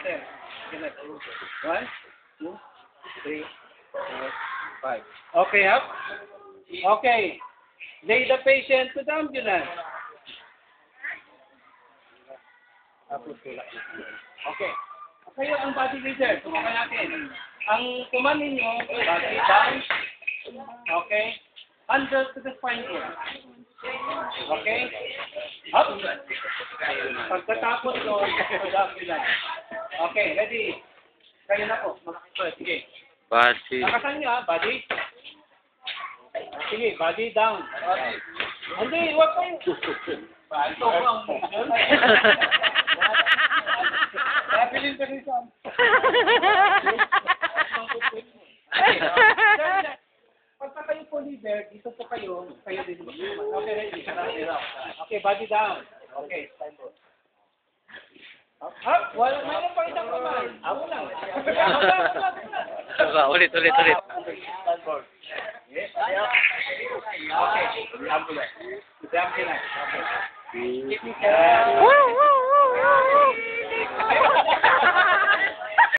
sir. Connect. 1, 2, 3, 4, 5. Okay, up. Okay. Lay the patient to the ambulance. Okay. Kayo ang body leader. Tumakan natin. Ang command ninyo, body down. Okay. Under to the spine here. Okay. Up. Pagkatapos ko, to the ambulance. Okay, ready. Kayo na po. Sige. Body. Nakasan nyo ha, body. Sige, body down. Hindi, huwag kayo. Ito ko ang motion. Nabilin ka rin sa... Pagka kayo po leader, dito po kayo din. Okay, ready. Okay, body down. Okay, time po. Up, wala na pa isang kamay. Ako lang. Ulit. Yes. Okay, ambulance. Ambulance. Okay.